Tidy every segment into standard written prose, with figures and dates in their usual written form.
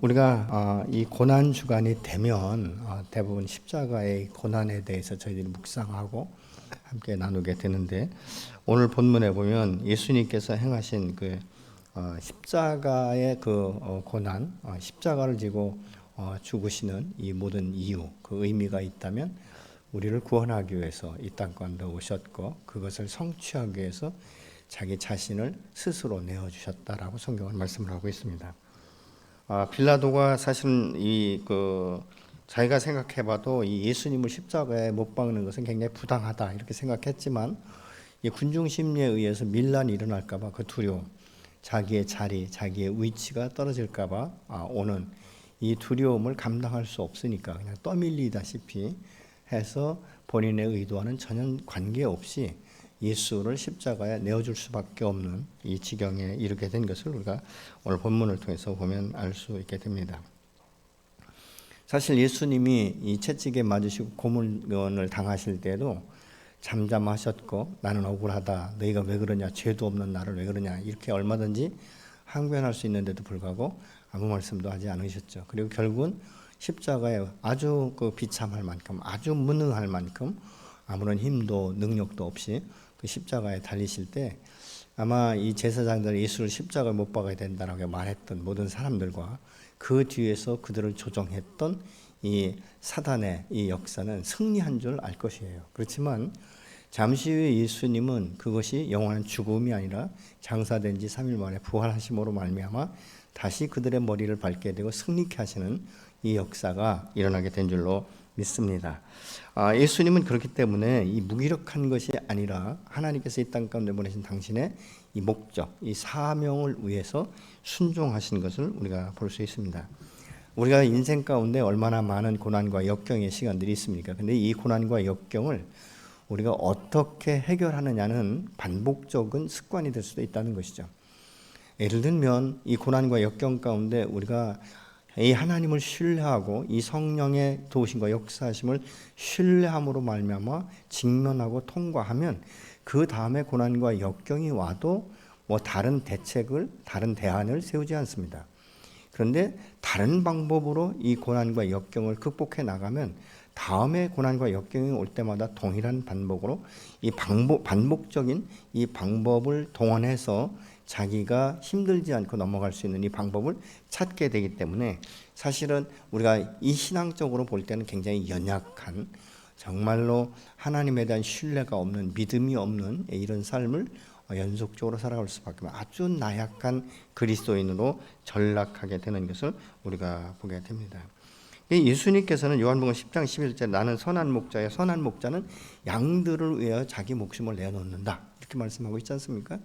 우리가 이 고난 주간이 되면 대부분 십자가의 고난에 대해서 저희들이 묵상하고 함께 나누게 되는데, 오늘 본문에 보면 예수님께서 행하신 그 십자가의 그 고난, 십자가를 지고 죽으시는 이 모든 이유, 그 의미가 있다면 우리를 구원하기 위해서 이 땅 가운데 오셨고, 그것을 성취하기 위해서 자기 자신을 스스로 내어주셨다라고 성경은 말씀을 하고 있습니다. 빌라도가 사실은 자기가 생각해봐도 이 예수님을 십자가에 못 박는 것은 굉장히 부당하다 이렇게 생각했지만, 이 군중 심리에 의해서 밀란이 일어날까봐 그 두려움, 자기의 자리, 자기의 위치가 떨어질까봐 오는 이 두려움을 감당할 수 없으니까 그냥 떠밀리다시피 해서 본인의 의도와는 전혀 관계없이 예수를 십자가에 내어줄 수밖에 없는 이 지경에 이르게 된 것을 우리가 오늘 본문을 통해서 보면 알 수 있게 됩니다. 사실 예수님이 이 채찍에 맞으시고 고문을 당하실 때도 잠잠하셨고, 나는 억울하다, 너희가 왜 그러냐, 죄도 없는 나를 왜 그러냐, 이렇게 얼마든지 항변할 수 있는데도 불구하고 아무 말씀도 하지 않으셨죠. 그리고 결국은 십자가에 아주 비참할 만큼, 아주 무능할 만큼 아무런 힘도 능력도 없이 그 십자가에 달리실 때, 아마 이 제사장들이 예수를 십자가에 못 박아야 된다라고 말했던 모든 사람들과 그 뒤에서 그들을 조종했던 이 사단의 이 역사는 승리한 줄 알 것이에요. 그렇지만 잠시 후에 예수님은 그것이 영원한 죽음이 아니라 장사된 지 3일 만에 부활하심으로 말미암아 다시 그들의 머리를 밟게 되고 승리케 하시는 이 역사가 일어나게 된 줄로 믿습니다. 예수님은 그렇기 때문에 이 무기력한 것이 아니라 하나님께서 이 땅 가운데 보내신 당신의 이 목적, 이 사명을 위해서 순종하신 것을 우리가 볼 수 있습니다. 우리가 인생 가운데 얼마나 많은 고난과 역경의 시간들이 있습니까? 근데 이 고난과 역경을 우리가 어떻게 해결하느냐는 반복적인 습관이 될 수도 있다는 것이죠. 예를 들면 이 고난과 역경 가운데 우리가 이 하나님을 신뢰하고 이 성령의 도우심과 역사하심을 신뢰함으로 말미암아 직면하고 통과하면 그 다음에 고난과 역경이 와도 다른 대책을, 다른 대안을 세우지 않습니다. 그런데 다른 방법으로 이 고난과 역경을 극복해 나가면 다음에 고난과 역경이 올 때마다 동일한 반복으로 이 반복적인 이 방법을 동원해서 자기가 힘들지 않고 넘어갈 수 있는 이 방법을 찾게 되기 때문에, 사실은 우리가 이 신앙적으로 볼 때는 굉장히 연약한, 정말로 하나님에 대한 신뢰가 없는, 믿음이 없는 이런 삶을 연속적으로 살아갈 수밖에 없는 아주 나약한 그리스도인으로 전락하게 되는 것을 우리가 보게 됩니다. 예수님께서는 요한복음 10장 11절 나는 선한 목자예요. 선한 목자는 양들을 위하여 자기 목숨을 내어놓는다, 이렇게 말씀하고 있지 않습니까?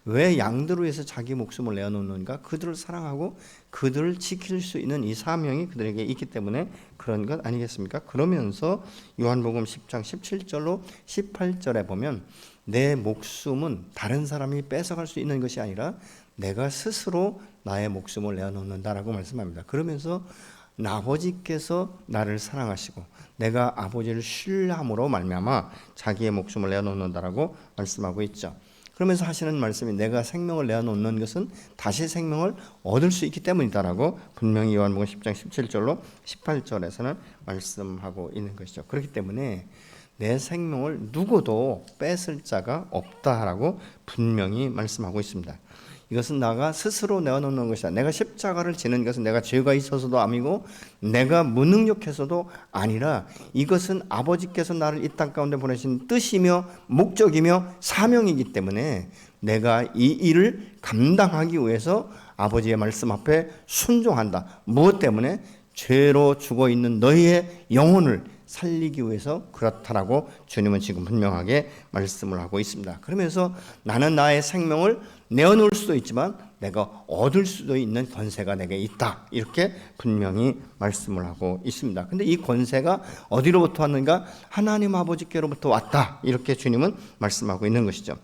왜 양들을 위해서 자기 목숨을 내어놓는가? 그들을 사랑하고 그들을 지킬 수 있는 이 사명이 그들에게 있기 때문에 그런 것 아니겠습니까? 그러면서 요한복음 10장 17절로 18절에 보면 내 목숨은 다른 사람이 뺏어갈 수 있는 것이 아니라 내가 스스로 나의 목숨을 내어놓는다라고 말씀합니다. 그러면서 아버지께서 나를 사랑하시고 내가 아버지를 신뢰함으로 말미암아 자기의 목숨을 내어놓는다라고 말씀하고 있죠. 그러면서 하시는 말씀이 내가 생명을 내어놓는 것은 다시 생명을 얻을 수 있기 때문이다라고 분명히 요한복음 10장 17절로 18절에서는 말씀하고 있는 것이죠. 그렇기 때문에 내 생명을 누구도 뺏을 자가 없다라고 분명히 말씀하고 있습니다. 이것은 나가 스스로 내어놓는 것이다. 내가 십자가를 지는 것은 내가 죄가 있어서도 아니고 내가 무능력해서도 아니라 이것은 아버지께서 나를 이 땅 가운데 보내신 뜻이며 목적이며 사명이기 때문에 내가 이 일을 감당하기 위해서 아버지의 말씀 앞에 순종한다. 무엇 때문에? 죄로 죽어있는 너희의 영혼을 살리기 위해서 그렇다라고 주님은 지금 분명하게 말씀을 하고 있습니다. 그러면서 나는 나의 생명을 내어놓을 수도 있지만 내가 얻을 수도 있는 권세가 내게 있다, 이렇게 분명히 말씀을 하고 있습니다. 근데 이 권세가 어디로부터 왔는가? 하나님 아버지께로부터 왔다, 이렇게 주님은 말씀하고 있는 것이죠.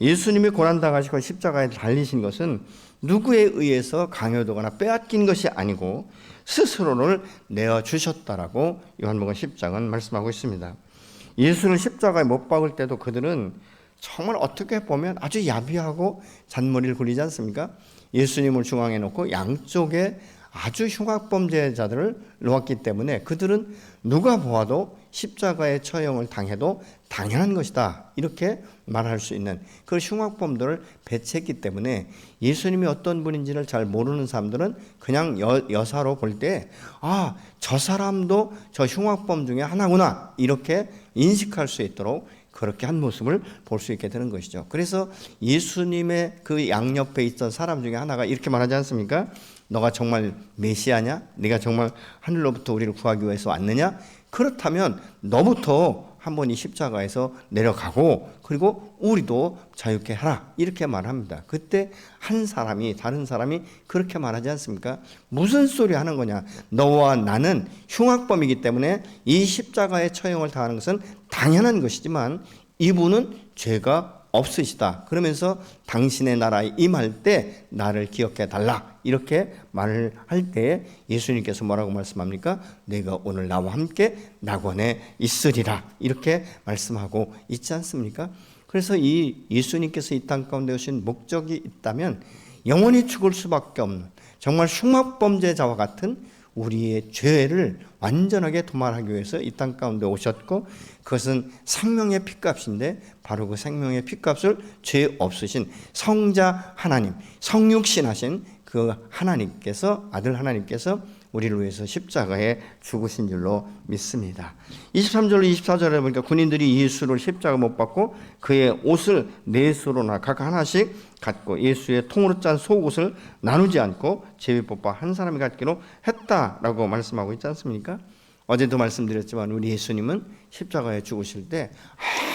예수님이 고난당하시고 십자가에 달리신 것은 누구에 의해서 강요되거나 빼앗긴 것이 아니고 스스로를 내어주셨다라고 요한복음 10장은 말씀하고 있습니다. 예수를 십자가에 못 박을 때도 그들은 정말 어떻게 보면 아주 야비하고 잔머리를 굴리지 않습니까? 예수님을 중앙에 놓고 양쪽에 아주 흉악범죄자들을 놓았기 때문에 그들은 누가 보아도 십자가의 처형을 당해도 당연한 것이다, 이렇게 말할 수 있는 그 흉악범들을 배치했기 때문에 예수님이 어떤 분인지를 잘 모르는 사람들은 그냥 여사로 볼 때 저 사람도 저 흉악범 중에 하나구나, 이렇게 인식할 수 있도록 그렇게 한 모습을 볼 수 있게 되는 것이죠. 그래서 예수님의 그 양옆에 있던 사람 중에 하나가 이렇게 말하지 않습니까? 너가 정말 메시아냐? 네가 정말 하늘로부터 우리를 구하기 위해서 왔느냐? 그렇다면 너부터 한번 이 십자가에서 내려가고 그리고 우리도 자유케 하라, 이렇게 말합니다. 그때 한 사람이, 다른 사람이 그렇게 말하지 않습니까? 무슨 소리 하는 거냐? 너와 나는 흉악범이기 때문에 이 십자가의 처형을 당하는 것은 당연한 것이지만 이분은 죄가 없으시다. 그러면서 당신의 나라에 임할 때 나를 기억해 달라, 이렇게 말을 할 때 예수님께서 뭐라고 말씀합니까? 내가 오늘 나와 함께 낙원에 있으리라, 이렇게 말씀하고 있지 않습니까? 그래서 이 예수님께서 이 땅 가운데 오신 목적이 있다면 영원히 죽을 수밖에 없는 정말 흉악범죄자와 같은 우리의 죄를 완전하게 도말하기 위해서 이 땅 가운데 오셨고, 그것은 생명의 핏값인데 바로 그 생명의 핏값을 죄 없으신 성자 하나님, 성육신하신 그 하나님께서, 아들 하나님께서 우리를 위해서 십자가에 죽으신 줄로 믿습니다. 23절로 24절에 보니까 군인들이 예수를 십자가 못 박고 그의 옷을 넷으로나 각 하나씩 갖고 예수의 통으로 짠 속옷을 나누지 않고 제비뽑아 한 사람이 갖기로 했다라고 말씀하고 있지 않습니까? 어제도 말씀드렸지만 우리 예수님은 십자가에 죽으실 때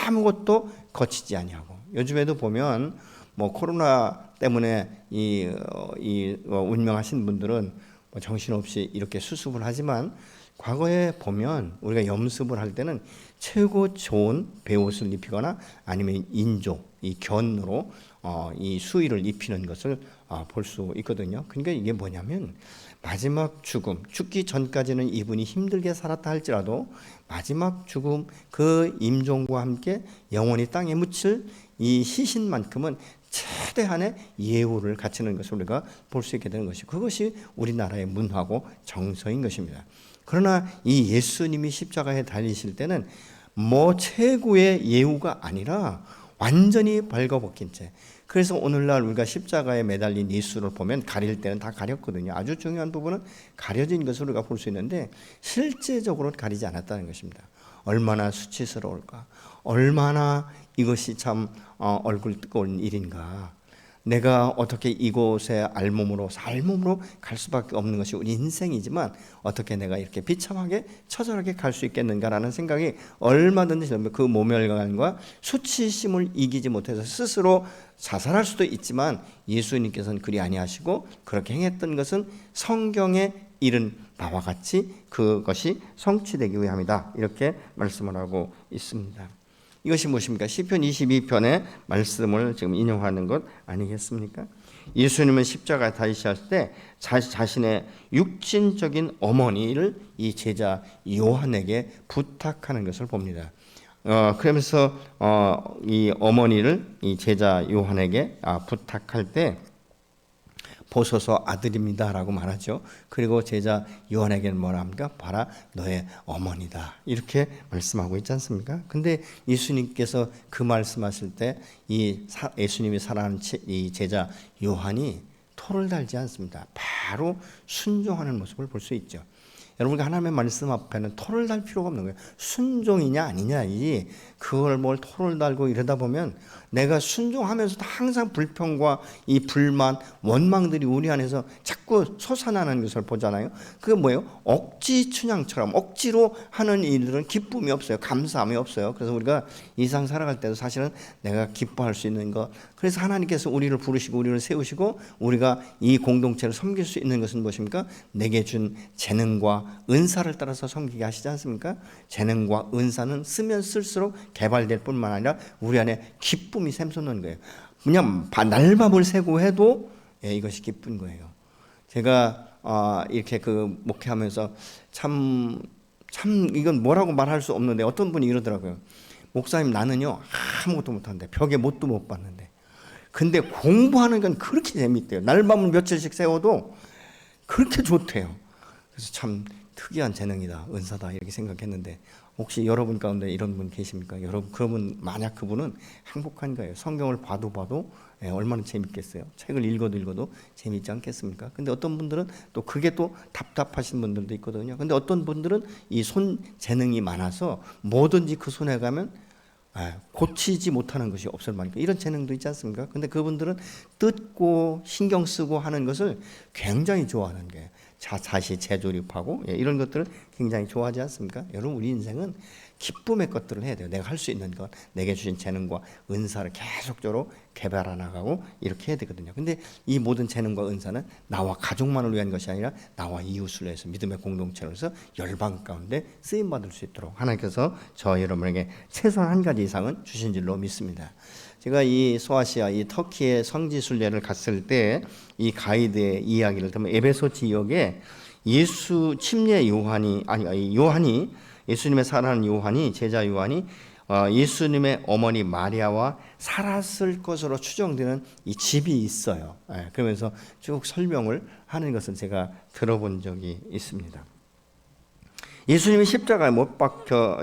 아무것도 거치지 아니하고, 요즘에도 보면 뭐 코로나 때문에 운명하신 분들은 뭐 정신없이 이렇게 수습을 하지만 과거에 보면 우리가 염습을 할 때는 최고 좋은 베옷을 입히거나 아니면 인조, 이 견으로 이 수의를 입히는 것을 볼 수 있거든요. 그러니까 이게 뭐냐면 마지막 죽음, 죽기 전까지는 이분이 힘들게 살았다 할지라도 마지막 죽음, 그 임종과 함께 영원히 땅에 묻힐 이 희신만큼은 최대한의 예우를 갖추는 것을 우리가 볼 수 있게 되는 것이, 그것이 우리나라의 문화고 정서인 것입니다. 그러나 이 예수님이 십자가에 달리실 때는 뭐 최고의 예우가 아니라 완전히 벌거벗긴 채, 그래서 오늘날 우리가 십자가에 매달린 예수를 보면 가릴 때는 다 가렸거든요. 아주 중요한 부분은 가려진 것을 우리가 볼 수 있는데 실제적으로 가리지 않았다는 것입니다. 얼마나 수치스러울까, 얼마나 이것이 참 얼굴 뜨거운 일인가. 내가 어떻게 이곳에 알몸으로 살몸으로 갈 수밖에 없는 것이 우리 인생이지만 어떻게 내가 이렇게 비참하게 처절하게 갈 수 있겠는가라는 생각이 얼마든지, 그 모멸감과 수치심을 이기지 못해서 스스로 자살할 수도 있지만 예수님께서는 그리 아니하시고 그렇게 행했던 것은 성경에 이른 바와 같이 그것이 성취되기 위함이다, 이렇게 말씀을 하고 있습니다. 이것이 무엇입니까? 시편 22편의 말씀을 지금 인용하는 것 아니겠습니까? 예수님은 십자가에 달리실 때 자신의 육신적인 어머니를 이 제자 요한에게 부탁하는 것을 봅니다. 그러면서 이 어머니를 이 제자 요한에게 부탁할 때 보소서 아들입니다라고 말하죠. 그리고 제자 요한에게는 뭐라 합니까? 봐라 너의 어머니다, 이렇게 말씀하고 있지 않습니까? 근데 예수님께서 그 말씀하실 때 이 예수님이 사랑하는 이 제자 요한이 토를 달지 않습니다. 바로 순종하는 모습을 볼 수 있죠. 여러분과 하나님의 말씀 앞에는 토를 달 필요가 없는 거예요. 순종이냐 아니냐이지 그걸 뭘 토를 달고 이러다 보면 내가 순종하면서도 항상 불평과 이 불만, 원망들이 우리 안에서 자꾸 솟아나는 것을 보잖아요. 그게 뭐예요? 억지 춘향처럼 억지로 하는 일들은 기쁨이 없어요. 감사함이 없어요. 그래서 우리가 이 세상 살아갈 때도 사실은 내가 기뻐할 수 있는 것, 그래서 하나님께서 우리를 부르시고 우리를 세우시고 우리가 이 공동체를 섬길 수 있는 것은 무엇입니까? 내게 준 재능과 은사를 따라서 섬기게 하시지 않습니까? 재능과 은사는 쓰면 쓸수록 개발될 뿐만 아니라 우리 안에 기쁨이 샘솟는 거예요. 그냥 날밤을 새고 해도 이것이 기쁜 거예요. 제가 이렇게 그 목회하면서 참 이건 뭐라고 말할 수 없는데 어떤 분이 이러더라고요. 목사님 나는요 아무것도 못하는데 벽에 못도 못 봤는데 근데 공부하는 건 그렇게 재밌대요. 날밤을 며칠씩 세워도 그렇게 좋대요. 그래서 참 특이한 재능이다, 은사다 이렇게 생각했는데 혹시 여러분 가운데 이런 분 계십니까? 여러분 그러면 만약 그분은 행복한 거예요. 성경을 봐도 얼마나 재밌겠어요. 책을 읽어도 재밌지 않겠습니까? 근데 어떤 분들은 또 그게 또 답답하신 분들도 있거든요. 근데 어떤 분들은 이 손 재능이 많아서 뭐든지 그 손에 가면 고치지 못하는 것이 없을 만큼 이런 재능도 있지 않습니까? 근데 그분들은 뜯고 신경 쓰고 하는 것을 굉장히 좋아하는 거예요. 다시 재조립하고 이런 것들을 굉장히 좋아하지 않습니까? 여러분 우리 인생은 기쁨의 것들을 해야 돼요. 내가 할 수 있는 것, 내게 주신 재능과 은사를 계속적으로 개발해 나가고 이렇게 해야 되거든요. 근데 이 모든 재능과 은사는 나와 가족만을 위한 것이 아니라 나와 이웃을 위해서 믿음의 공동체로서 열방 가운데 쓰임 받을 수 있도록 하나님께서 저 여러분에게 최소한 한 가지 이상은 주신 줄로 믿습니다. 제가 이 소아시아, 이 터키의 성지 순례를 갔을 때 이 가이드의 이야기를 들으면 에베소 지역에 예수 침례 요한이 예수님의 사랑하는 요한이 제자 요한이 예수님의 어머니 마리아와 살았을 것으로 추정되는 이 집이 있어요. 그러면서 쭉 설명을 하는 것을 제가 들어본 적이 있습니다. 예수님이 십자가에 못 박혀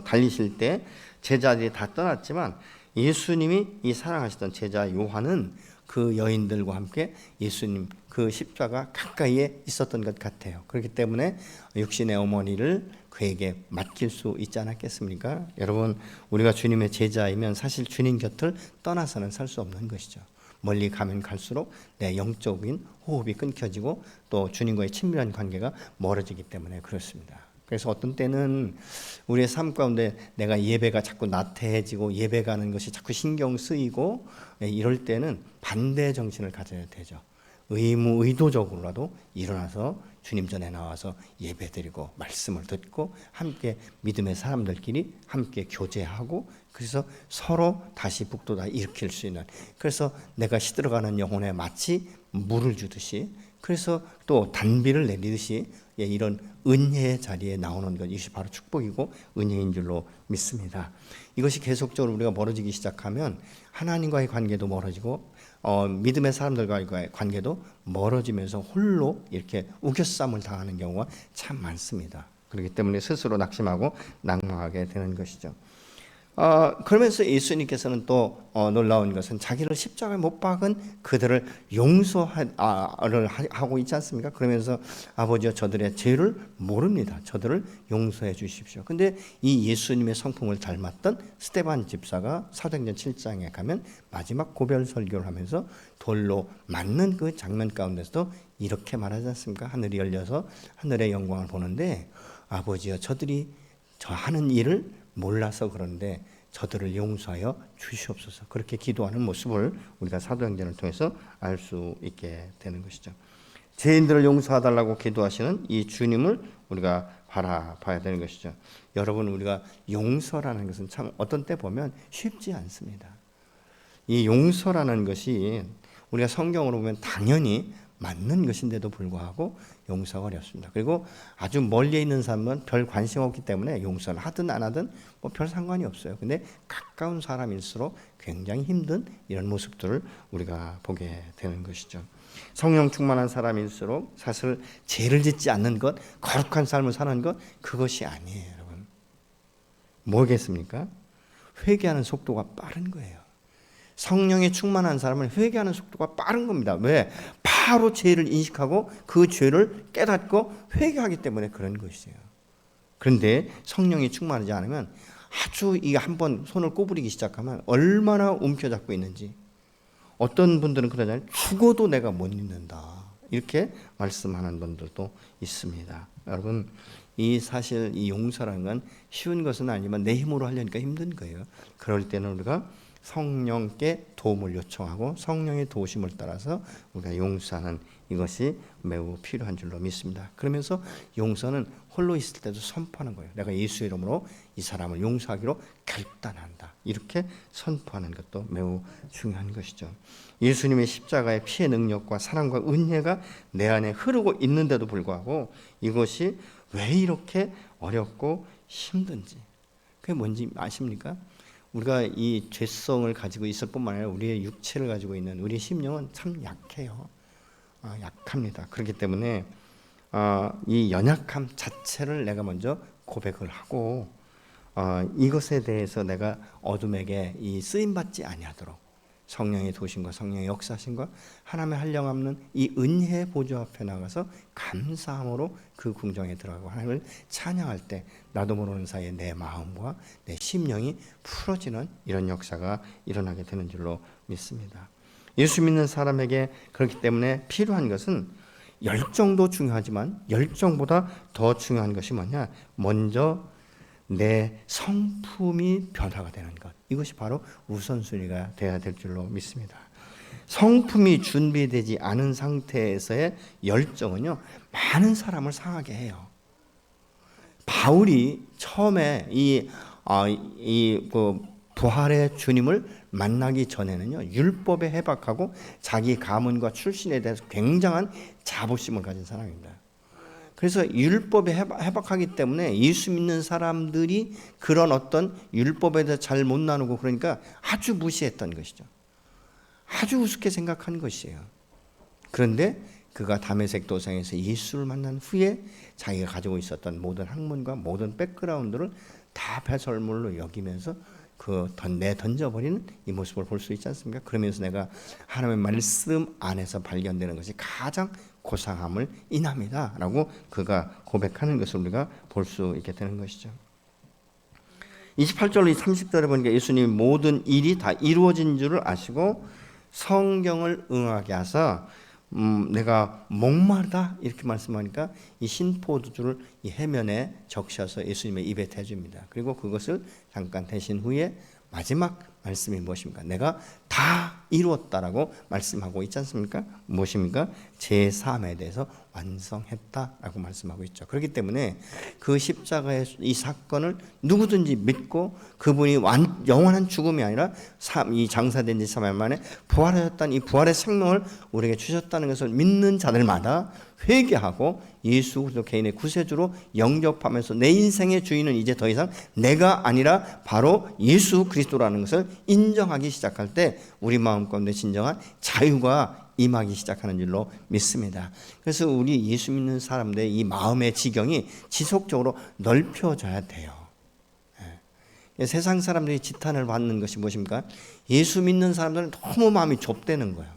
달리실 때 제자들이 다 떠났지만 예수님이 이 사랑하시던 제자 요한은 그 여인들과 함께 예수님 그 십자가 가까이에 있었던 것 같아요. 그렇기 때문에 육신의 어머니를 그에게 맡길 수 있지 않았겠습니까? 여러분 우리가 주님의 제자이면 사실 주님 곁을 떠나서는 살 수 없는 것이죠. 멀리 가면 갈수록 내 영적인 호흡이 끊겨지고 또 주님과의 친밀한 관계가 멀어지기 때문에 그렇습니다. 그래서 어떤 때는 우리의 삶 가운데 내가 예배가 자꾸 나태해지고 예배 가는 것이 자꾸 신경 쓰이고 이럴 때는 반대 정신을 가져야 되죠. 의도적으로라도 일어나서 주님 전에 나와서 예배드리고 말씀을 듣고 함께 믿음의 사람들끼리 함께 교제하고 그래서 서로 다시 북돋아 일으킬 수 있는 그래서 내가 시들어가는 영혼에 마치 물을 주듯이 그래서 또 단비를 내리듯이 이런 은혜의 자리에 나오는 것 이것이 바로 축복이고 은혜인 줄로 믿습니다. 이것이 계속적으로 우리가 멀어지기 시작하면 하나님과의 관계도 멀어지고 믿음의 사람들과의 관계도 멀어지면서 홀로 이렇게 우겨쌈을 당하는 경우가 참 많습니다. 그렇기 때문에 스스로 낙심하고 낙망하게 되는 것이죠. 그러면서 예수님께서는 또 놀라운 것은 자기를 십자가에 못 박은 그들을 용서하고 있지 않습니까? 그러면서 아버지여 저들의 죄를 모릅니다. 저들을 용서해 주십시오. 근데 이 예수님의 성품을 닮았던 스데반 집사가 사도행전 7장에 가면 마지막 고별 설교를 하면서 돌로 맞는 그 장면 가운데서도 이렇게 말하지 않습니까? 하늘이 열려서 하늘의 영광을 보는데 아버지여 저들이 저 하는 일을 몰라서 그런데 저들을 용서하여 주시옵소서. 그렇게 기도하는 모습을 우리가 사도행전을 통해서 알 수 있게 되는 것이죠. 죄인들을 용서하달라고 기도하시는 이 주님을 우리가 바라봐야 되는 것이죠. 여러분 우리가 용서라는 것은 참 어떤 때 보면 쉽지 않습니다. 이 용서라는 것이 우리가 성경으로 보면 당연히 맞는 것인데도 불구하고 용서가 어렵습니다. 그리고 아주 멀리 있는 사람은 별 관심 없기 때문에 용서를 하든 안 하든 뭐 별 상관이 없어요. 근데 가까운 사람일수록 굉장히 힘든 이런 모습들을 우리가 보게 되는 것이죠. 성령 충만한 사람일수록 사실 죄를 짓지 않는 것, 거룩한 삶을 사는 것 그것이 아니에요, 여러분. 뭐겠습니까? 회개하는 속도가 빠른 거예요. 성령에 충만한 사람은 회개하는 속도가 빠른 겁니다. 왜? 바로 죄를 인식하고 그 죄를 깨닫고 회개하기 때문에 그런 것이에요. 그런데 성령이 충만하지 않으면 아주 이게 한번 손을 꼬부리기 시작하면 얼마나 움켜잡고 있는지 어떤 분들은 그러잖아요. 죽어도 내가 못 잊는다. 이렇게 말씀하는 분들도 있습니다. 여러분 사실 이 용서라는 건 쉬운 것은 아니지만 내 힘으로 하려니까 힘든 거예요. 그럴 때는 우리가 성령께 도움을 요청하고 성령의 도우심을 따라서 우리가 용서하는 이것이 매우 필요한 줄로 믿습니다. 그러면서 용서는 홀로 있을 때도 선포하는 거예요. 내가 예수의 이름으로 이 사람을 용서하기로 결단한다. 이렇게 선포하는 것도 매우 중요한 것이죠. 예수님의 십자가의 피의 능력과 사랑과 은혜가 내 안에 흐르고 있는데도 불구하고 이것이 왜 이렇게 어렵고 힘든지 그게 뭔지 아십니까? 우리가 이 죄성을 가지고 있을 뿐만 아니라 우리의 육체를 가지고 있는 우리의 심령은 참 약해요. 약합니다. 그렇기 때문에 이 연약함 자체를 내가 먼저 고백을 하고 이것에 대해서 내가 어둠에게 이 쓰임받지 아니하도록 성령의 도심과 성령의 역사심과 하나님의 한량 없는 이 은혜의 보좌 앞에 나가서 감사함으로 그 궁정에 들어가고 하나님을 찬양할 때 나도 모르는 사이에 내 마음과 내 심령이 풀어지는 이런 역사가 일어나게 되는 줄로 믿습니다. 예수 믿는 사람에게 그렇기 때문에 필요한 것은 열정도 중요하지만 열정보다 더 중요한 것이 뭐냐? 먼저 내 성품이 변화가 되는 것. 이것이 바로 우선순위가 되어야 될 줄로 믿습니다. 성품이 준비되지 않은 상태에서의 열정은요, 많은 사람을 상하게 해요. 바울이 처음에 부활의 주님을 만나기 전에는요, 율법에 해박하고 자기 가문과 출신에 대해서 굉장한 자부심을 가진 사람입니다. 그래서 율법에 해박하기 때문에 예수 믿는 사람들이 그런 어떤 율법에 대해서 잘 못 나누고 그러니까 아주 무시했던 것이죠. 아주 우습게 생각한 것이에요. 그런데 그가 다메섹 도상에서 예수를 만난 후에 자기가 가지고 있었던 모든 학문과 모든 백그라운드를 다 배설물로 여기면서 던져버리는 이 모습을 볼 수 있지 않습니까? 그러면서 내가 하나님의 말씀 안에서 발견되는 것이 가장 고상함을 인합니다 라고 그가 고백하는 것을 우리가 볼 수 있게 되는 것이죠. 28절 30절에 보니까 예수님이 모든 일이 다 이루어진 줄을 아시고 성경을 응하게 하사 내가 목마르다 이렇게 말씀하니까 이 신포도주를 이 해면에 적셔서 예수님의 입에 대줍니다. 그리고 그것을 잠깐 대신 후에 마지막 말씀이 무엇입니까? 내가 다 이루었다라고 말씀하고 있지 않습니까? 무엇입니까? 제3에 대해서 완성했다라고 말씀하고 있죠. 그렇기 때문에 그 십자가의 이 사건을 누구든지 믿고 그분이 영원한 죽음이 아니라 이 장사된 지 3일 만에 부활하셨다는 이 부활의 생명을 우리에게 주셨다는 것을 믿는 자들마다 회개하고 예수 그리스도 개인의 구세주로 영접하면서 내 인생의 주인은 이제 더 이상 내가 아니라 바로 예수 그리스도라는 것을 인정하기 시작할 때 우리 마음 가운데 진정한 자유가 임하기 시작하는 줄로 믿습니다. 그래서 우리 예수 믿는 사람들의 이 마음의 지경이 지속적으로 넓혀져야 돼요. 세상 사람들이 지탄을 받는 것이 무엇입니까? 예수 믿는 사람들은 너무 마음이 좁다는 거예요.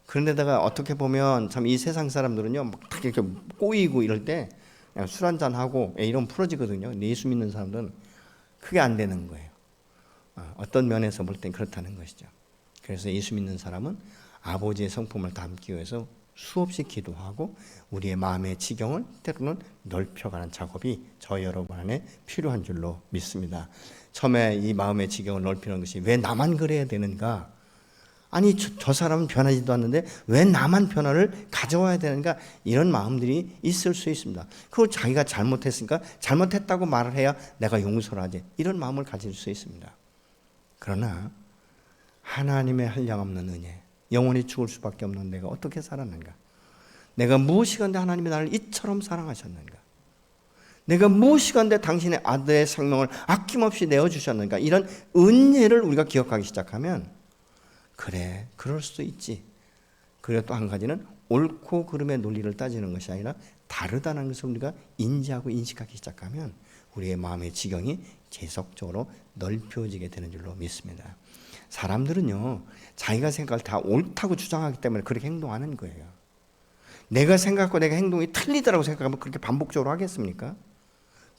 그런데다가 어떻게 보면 참 이 세상 사람들은요, 막 이렇게 꼬이고 이럴 때 술 한잔 하고 이러면 풀어지거든요. 근데 예수 믿는 사람들은 그게 안 되는 거예요. 어떤 면에서 볼 땐 그렇다는 것이죠. 그래서 예수 믿는 사람은 아버지의 성품을 담기 위해서 수없이 기도하고 우리의 마음의 지경을 때로는 넓혀가는 작업이 저 여러분 안에 필요한 줄로 믿습니다. 처음에 이 마음의 지경을 넓히는 것이 왜 나만 그래야 되는가? 아니 저 사람은 변하지도 않는데 왜 나만 변화를 가져와야 되는가? 이런 마음들이 있을 수 있습니다. 그리고 자기가 잘못했으니까 잘못했다고 말을 해야 내가 용서를 하지, 이런 마음을 가질 수 있습니다. 그러나 하나님의 한량없는 은혜, 영원히 죽을 수밖에 없는 내가 어떻게 살았는가? 내가 무엇이건대 하나님이 나를 이처럼 사랑하셨는가? 내가 무엇이건대 당신의 아들의 생명을 아낌없이 내어주셨는가? 이런 은혜를 우리가 기억하기 시작하면 그래, 그럴 수도 있지. 그리고 또 한 가지는 옳고 그름의 논리를 따지는 것이 아니라 다르다는 것을 우리가 인지하고 인식하기 시작하면 우리의 마음의 지경이 계속적으로 넓혀지게 되는 줄로 믿습니다. 사람들은요, 자기가 생각을 다 옳다고 주장하기 때문에 그렇게 행동하는 거예요. 내가 생각하고 내가 행동이 틀리다라고 생각하면 그렇게 반복적으로 하겠습니까?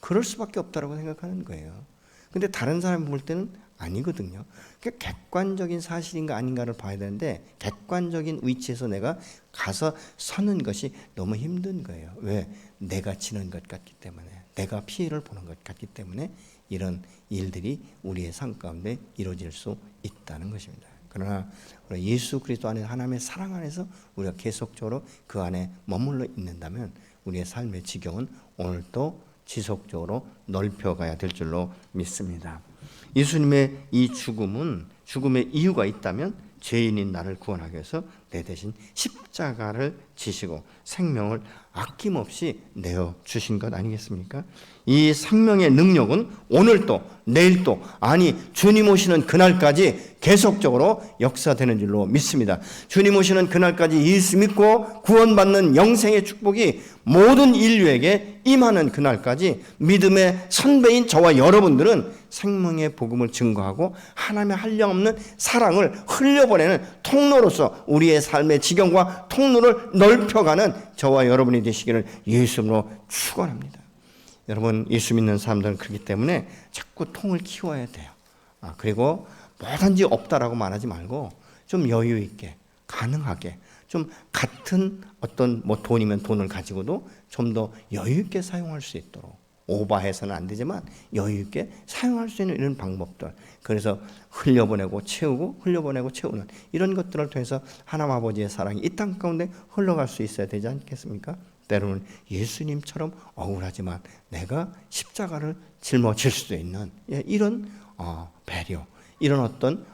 그럴 수밖에 없다라고 생각하는 거예요. 근데 다른 사람이 볼 때는 아니거든요. 객관적인 사실인가 아닌가를 봐야 되는데 객관적인 위치에서 내가 가서 서는 것이 너무 힘든 거예요. 왜? 내가 지는 것 같기 때문에, 내가 피해를 보는 것 같기 때문에 이런 일들이 우리의 삶 가운데 이루어질 수 있다는 것입니다. 그러나 예수 그리스도 안에 하나님의 사랑 안에서 우리가 계속적으로 그 안에 머물러 있는다면 우리의 삶의 지경은 오늘도 지속적으로 넓혀가야 될 줄로 믿습니다. 예수님의 이 죽음은 죽음의 이유가 있다면 죄인인 나를 구원하기 위해서 내 대신 십자가를 지시고 생명을 아낌없이 내어주신 것 아니겠습니까? 이 생명의 능력은 오늘도 내일도 아니 주님 오시는 그날까지 계속적으로 역사되는 줄로 믿습니다. 주님 오시는 그날까지 예수 믿고 구원받는 영생의 축복이 모든 인류에게 임하는 그날까지 믿음의 선배인 저와 여러분들은 생명의 복음을 증거하고 하나님의 한량없는 사랑을 흘려보내는 통로로서 우리의 삶의 지경과 통로를 넓혀가는 저와 여러분이 되시기를 예수님으로 축원합니다. 여러분, 예수 믿는 사람들은 그렇기 때문에 자꾸 통을 키워야 돼요. 그리고 뭐든지 없다라고 말하지 말고 좀 여유 있게 가능하게 좀 같은 어떤 뭐 돈이면 돈을 가지고도 좀 더 여유 있게 사용할 수 있도록, 오버해서는 안 되지만 여유 있게 사용할 수 있는 이런 방법들, 그래서 흘려보내고 채우고 흘려보내고 채우는 이런 것들을 통해서 하나님 아버지의 사랑이 이 땅 가운데 흘러갈 수 있어야 되지 않겠습니까? 때로는 예수님처럼 억울하지만 내가 십자가를 짊어질 수도 있는 이런 배려, 이런 어떤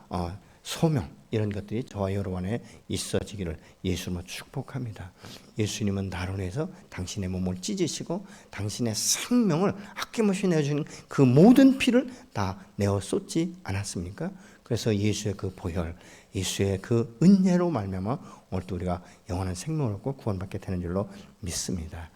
소명, 이런 것들이 저와 여러분에 있어지기를 예수님으로 축복합니다. 예수님은 나로 인해서 당신의 몸을 찢으시고 당신의 생명을 아낌없이 내어주는 그 모든 피를 다 내어 쏟지 않았습니까? 그래서 예수의 그 보혈, 예수의 그 은혜로 말미암아 오늘도 우리가 영원한 생명을 얻고 구원받게 되는 줄로 믿습니다.